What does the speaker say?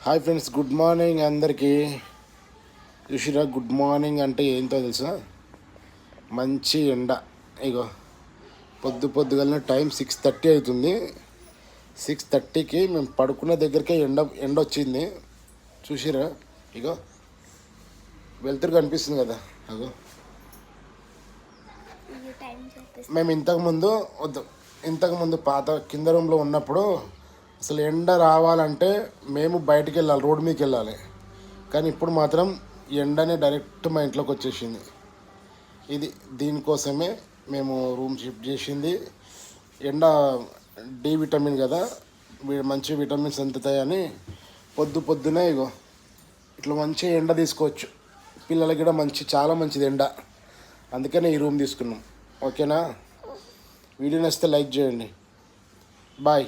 Hi friends, good morning అందరికీ. చూసిరా, good morning అంటే ఏంటో తెలుసా? మంచి ఎండ. ఇగో పొద్దుగలనే టైం 6:30 అవుతుంది. 6:30కి మేము పడుకునే దగ్గరికే ఎండ వచ్చింది. చూసిరా, ఇగో వెళ్తురు కనిపిస్తుంది కదా. అగో మేము ఇంతకుముందు పాత కింద రూమ్లో ఉన్నప్పుడు అసలు ఎండ రావాలంటే మేము బయటికి వెళ్ళాలి, రోడ్డు మీదకి వెళ్ళాలి. కానీ ఇప్పుడు మాత్రం ఎండనే డైరెక్ట్ మా ఇంట్లోకి వచ్చేసింది. దీనికోసమే మేము రూమ్ షిఫ్ట్ చేసింది. ఎండ డి విటమిన్ కదా, మంచి విటమిన్స్ అందుతాయని పొద్దునే ఇగో ఇట్లా మంచి ఎండ తీసుకోవచ్చు. పిల్లలకి కూడా చాలా మంచిది ఎండ. అందుకనే ఈ రూమ్ తీసుకున్నాం. ఓకేనా? వీడియో నచ్చితే లైక్ చేయండి. బాయ్.